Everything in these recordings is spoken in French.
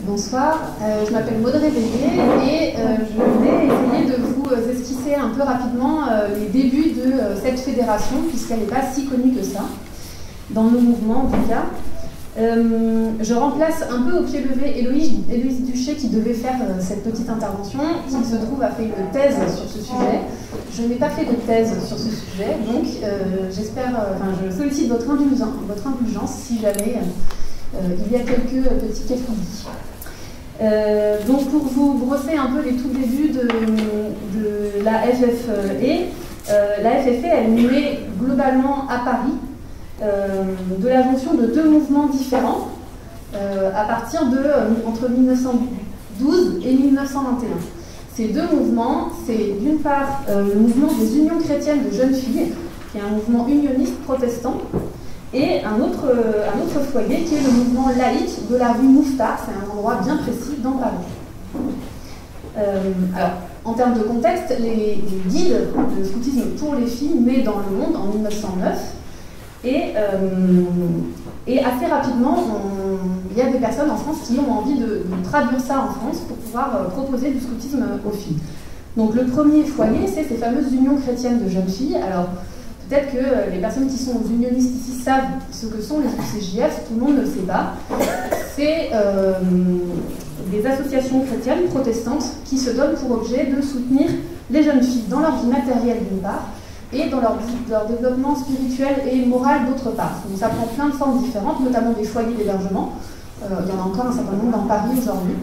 Bonsoir, je m'appelle Maud Réveillé et je vais essayer de vous esquisser un peu rapidement les débuts de cette fédération, puisqu'elle n'est pas si connue que ça, dans nos mouvements en tout cas. Je remplace un peu au pied levé Héloïse Duché qui devait faire cette petite intervention, qui se trouve a fait une thèse sur ce sujet. Je n'ai pas fait de thèse sur ce sujet, donc je sollicite votre indulgence si jamais il y a quelques petits cafouillis. Donc pour vous brosser un peu les tout débuts de la FFE, la FFE elle naît globalement à Paris de la jonction de deux mouvements différents à partir de entre 1912 et 1921. Ces deux mouvements, c'est d'une part le mouvement des unions chrétiennes de jeunes filles, qui est un mouvement unioniste protestant, et un autre foyer qui est le mouvement laïque de la rue Mouffetard, c'est un endroit bien précis dans Paris. Alors, en termes de contexte, les guides de scoutisme pour les filles naissent dans le monde en 1909, et assez rapidement, il y a des personnes en France qui ont envie de traduire ça en France pour pouvoir proposer du scoutisme aux filles. Donc le premier foyer, c'est ces fameuses unions chrétiennes de jeunes filles. Alors, peut-être que les personnes qui sont unionistes ici savent ce que sont les UCJF, tout le monde ne le sait pas. C'est des associations chrétiennes protestantes qui se donnent pour objet de soutenir les jeunes filles dans leur vie matérielle d'une part, et dans leur développement spirituel et moral d'autre part. Donc ça prend plein de formes différentes, notamment des foyers d'hébergement. Il y en a encore un certain nombre dans Paris aujourd'hui,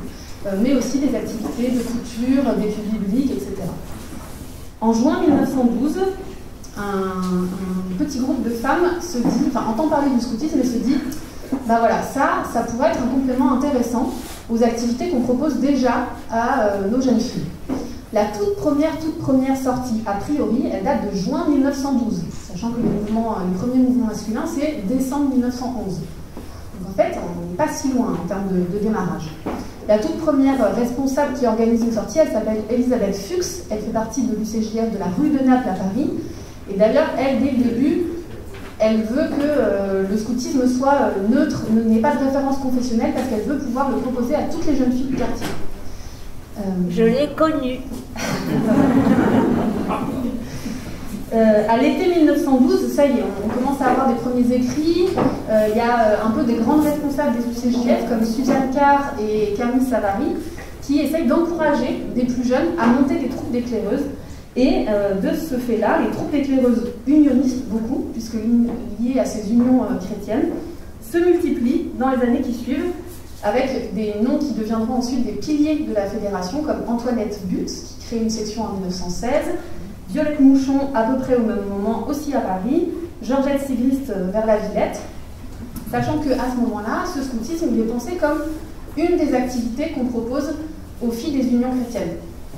mais aussi des activités de couture, d'études bibliques, etc. En juin 1912, un petit groupe de femmes entend parler du scoutisme et se dit bah voilà, ça pourrait être un complément intéressant aux activités qu'on propose déjà à nos jeunes filles. La toute première sortie, a priori, elle date de juin 1912, sachant que le premier mouvement masculin, c'est décembre 1911. Donc en fait, on n'est pas si loin en termes de démarrage. La toute première responsable qui organise une sortie, elle s'appelle Elisabeth Fuchs, elle fait partie de l'UCJF de la rue de Naples à Paris, et d'ailleurs, elle, dès le début, elle veut que le scoutisme soit neutre, n'ait pas de référence confessionnelle, parce qu'elle veut pouvoir le proposer à toutes les jeunes filles du quartier. Je l'ai connue. À l'été 1912, ça y est, on commence à avoir des premiers écrits. Il y a un peu des grandes responsables des UCJF, comme Suzanne Carr et Camille Savary, qui essayent d'encourager des plus jeunes à monter des troupes d'éclaireuses. Et de ce fait-là, les troupes d'éclaireuses unionistes, beaucoup, puisque liées à ces unions chrétiennes, se multiplient dans les années qui suivent, avec des noms qui deviendront ensuite des piliers de la fédération, comme Antoinette But, qui crée une section en 1916, Violette Mouchon, à peu près au même moment, aussi à Paris, Georgette Sigrist vers la Villette, sachant qu'à ce moment-là, ce scoutisme il est pensé comme une des activités qu'on propose aux filles des unions chrétiennes.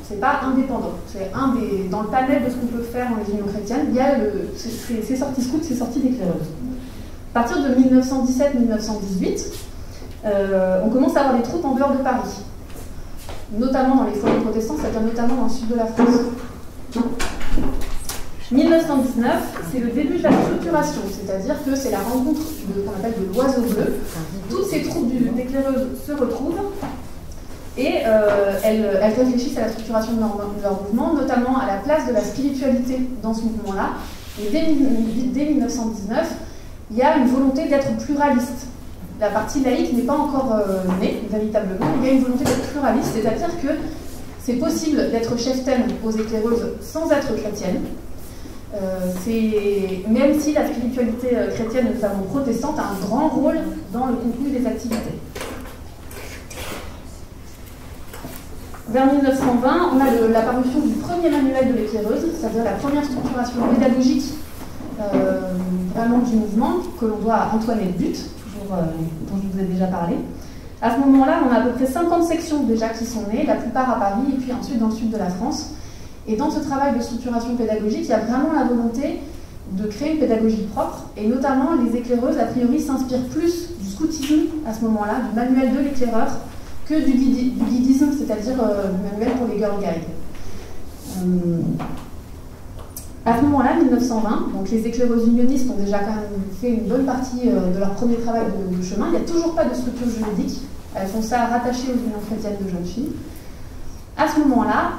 C'est pas indépendant, c'est dans le panel de ce qu'on peut faire dans les unions chrétiennes, il y a ces sorties scouts, ces sorties d'éclaireuses. À partir de 1917-1918, on commence à avoir des troupes en dehors de Paris, notamment dans les foyers protestants, c'est-à-dire notamment dans le sud de la France. 1919, c'est le début de la structuration, c'est-à-dire que c'est la rencontre qu'on appelle de l'oiseau bleu. Toutes ces troupes d'éclaireuses se retrouvent et elles réfléchissent à la structuration de leur mouvement, notamment à la place de la spiritualité dans ce mouvement-là. Et dès 1919, il y a une volonté d'être pluraliste. La partie laïque n'est pas encore née, véritablement. Il y a une volonté d'être pluraliste, c'est-à-dire que c'est possible d'être cheftaine aux éclaireuses sans être chrétienne. Même si la spiritualité chrétienne, notamment protestante, a un grand rôle dans le contenu des activités. Vers 1920, on a l'apparition du premier manuel de l'éclaireuse, c'est-à-dire la première structuration pédagogique vraiment du mouvement, que l'on doit à Antoinette But, dont je vous ai déjà parlé. À ce moment-là, on a à peu près 50 sections déjà qui sont nées, la plupart à Paris et puis ensuite dans le sud de la France. Et dans ce travail de structuration pédagogique, il y a vraiment la volonté de créer une pédagogie propre, et notamment les éclaireuses, a priori, s'inspirent plus du scoutisme à ce moment-là, du manuel de l'éclaireur, que du guidisme, c'est-à-dire du manuel pour les Girl Guides. À ce moment-là, 1920, donc les éclaireuses unionistes ont déjà quand même fait une bonne partie de leur premier travail de chemin. Il n'y a toujours pas de structure juridique Elles font ça rattaché aux unions chrétiennes de jeunes filles. À ce moment-là,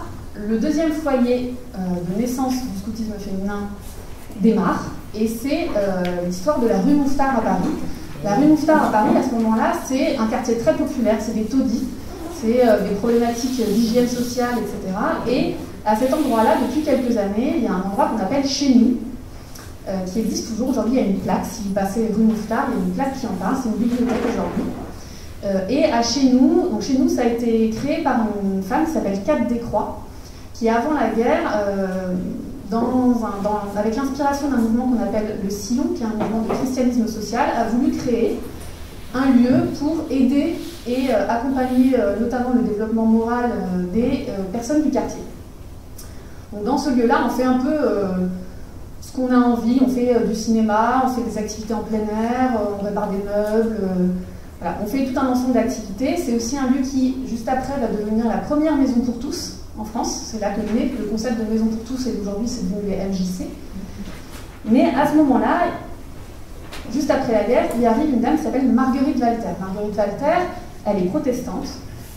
le deuxième foyer de naissance du scoutisme féminin démarre, et c'est l'histoire de la rue Mouffetard à Paris. La rue Mouffetard à Paris, à ce moment-là, c'est un quartier très populaire, c'est des taudis, c'est des problématiques d'hygiène sociale, etc. Et à cet endroit-là, depuis quelques années, il y a un endroit qu'on appelle Chez nous, qui existe toujours. Aujourd'hui, il y a une plaque, si vous passez rue Mouffetard, il y a une plaque qui en parle, c'est une bibliothèque aujourd'hui. Et à Chez nous, donc Chez nous, ça a été créé par une femme qui s'appelle Cat Descroix, qui avant la guerre, avec l'inspiration d'un mouvement qu'on appelle le Sillon, qui est un mouvement de christianisme social, a voulu créer un lieu pour aider et accompagner notamment le développement moral des personnes du quartier. Donc dans ce lieu-là, on fait un peu ce qu'on a envie, on fait du cinéma, on fait des activités en plein air, on répare des meubles, voilà, on fait tout un ensemble d'activités. C'est aussi un lieu qui, juste après, va devenir la première maison pour tous en France. C'est là que naît le concept de maison pour tous, et aujourd'hui c'est devenu les MJC. Mais à ce moment-là, juste après la guerre, il arrive une dame qui s'appelle Marguerite Walter. Marguerite Walter, elle est protestante,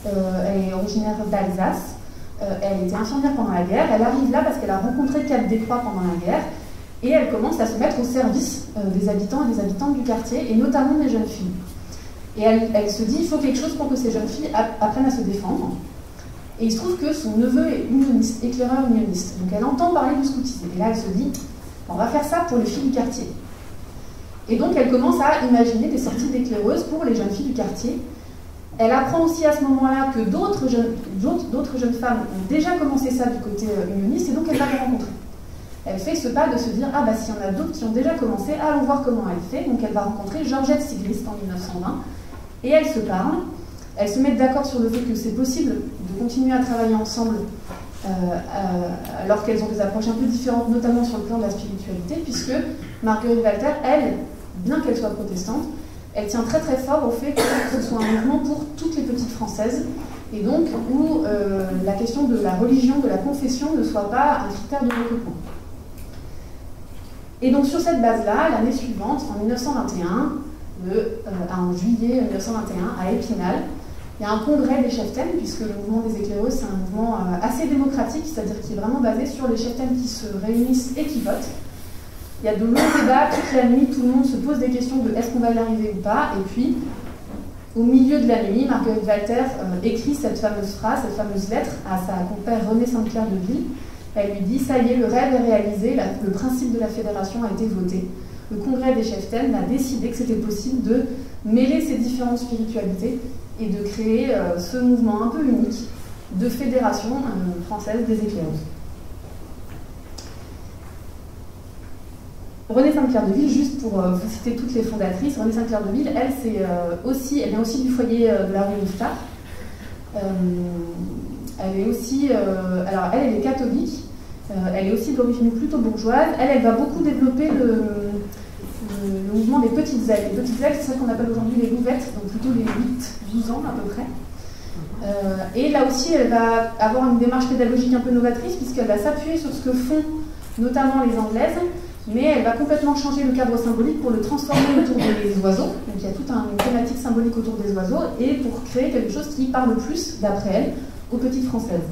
elle est originaire d'Alsace, elle était infirmière pendant la guerre, elle arrive là parce qu'elle a rencontré Cat Descroix pendant la guerre, et elle commence à se mettre au service des habitants et des habitantes du quartier, et notamment des jeunes filles. Et elle se dit, il faut quelque chose pour que ces jeunes filles apprennent à se défendre. Et il se trouve que son neveu est unioniste, éclaireur unioniste. Donc elle entend parler du scoutisme. Et là, elle se dit, on va faire ça pour les filles du quartier. Et donc elle commence à imaginer des sorties d'éclaireuses pour les jeunes filles du quartier. Elle apprend aussi à ce moment-là que d'autres jeunes femmes ont déjà commencé ça du côté unioniste, et donc elle va les rencontrer. Elle fait ce pas de se dire, ah bah s'il y en a d'autres qui ont déjà commencé, allons voir comment elle fait. Donc elle va rencontrer Georgette Sigrist en 1920, et elles se parlent. Elles se mettent d'accord sur le fait que c'est possible de continuer à travailler ensemble alors qu'elles ont des approches un peu différentes, notamment sur le plan de la spiritualité, puisque Marguerite Walter, elle, bien qu'elle soit protestante, elle tient très très fort au fait que ce soit un mouvement pour toutes les petites françaises, et donc où la question de la religion, de la confession ne soit pas un critère de recrutement. Et donc sur cette base-là, l'année suivante, en 1921, en juillet 1921, à Épinal, il y a un congrès des cheftaines, puisque le mouvement des éclaireuses, c'est un mouvement assez démocratique, c'est-à-dire qui est vraiment basé sur les cheftaines qui se réunissent et qui votent. Il y a de longs débats, toute la nuit, tout le monde se pose des questions de est-ce qu'on va y arriver ou pas, et puis, au milieu de la nuit, Marguerite Walter écrit cette fameuse phrase, cette fameuse lettre à sa compère Renée Sainte-Claire de Ville. Elle lui dit, ça y est, le rêve est réalisé, le principe de la fédération a été voté. Le congrès des cheftaines a décidé que c'était possible de mêler ces différentes spiritualités et de créer ce mouvement un peu unique de fédération française des éclaireuses. Renée Sainte-Claire de Ville, juste pour vous citer toutes les fondatrices, Renée Sainte-Claire de Ville, elle, elle vient aussi du foyer de la rue Mouffetard. Elle est aussi, alors elle est catholique, elle est aussi d'origine plutôt bourgeoise. Elle va beaucoup développer le mouvement des petites ailes. Les petites ailes, c'est ça qu'on appelle aujourd'hui les louvettes, donc plutôt les 8-12 ans à peu près. Et là aussi, elle va avoir une démarche pédagogique un peu novatrice, puisqu'elle va s'appuyer sur ce que font notamment les Anglaises, mais elle va complètement changer le cadre symbolique pour le transformer autour des oiseaux. Donc il y a toute une thématique symbolique autour des oiseaux, et pour créer quelque chose qui parle plus, d'après elle, aux petites françaises.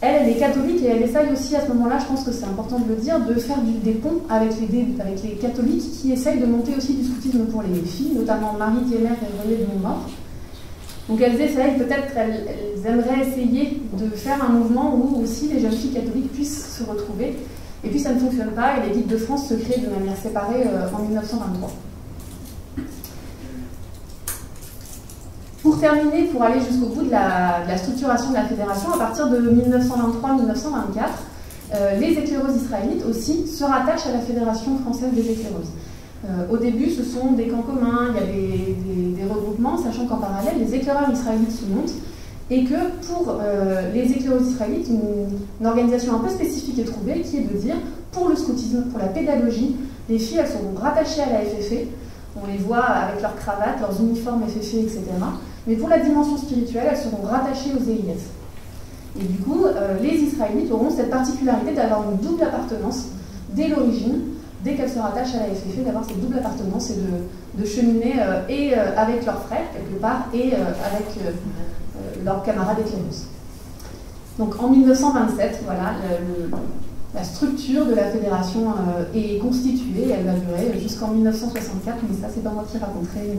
Elle est catholique, et elle essaye aussi à ce moment-là, je pense que c'est important de le dire, de faire des ponts avec les catholiques qui essayent de monter aussi du scoutisme pour les filles, notamment Marie Thiémer et Renée de Montmort. Donc elles essayent, peut-être elles aimeraient essayer de faire un mouvement où aussi les jeunes filles catholiques puissent se retrouver. Et puis ça ne fonctionne pas, et les guides de France se créent de manière séparée en 1923. Pour terminer, pour aller jusqu'au bout de la structuration de la fédération, à partir de 1923-1924, les éclaireuses israélites aussi se rattachent à la Fédération française des éclaireuses. Au début, ce sont des camps communs, il y a des regroupements, sachant qu'en parallèle, les éclaireurs israélites se montent, et que pour les éclaireuses israélites, une organisation un peu spécifique est trouvée, qui est de dire, pour le scoutisme, pour la pédagogie, les filles, elles seront rattachées à la FFE, on les voit avec leurs cravates, leurs uniformes FFE, etc. Mais pour la dimension spirituelle, elles seront rattachées aux EIS. Et du coup, les Israélites auront cette particularité d'avoir une double appartenance dès l'origine, dès qu'elles se rattachent à la FFE, d'avoir cette double appartenance et de cheminer et avec leurs frères, quelque part, et avec leurs camarades éclaireuses. Donc en 1927, voilà, la structure de la fédération est constituée, elle va durer jusqu'en 1964, mais ça c'est pas moi qui raconterai.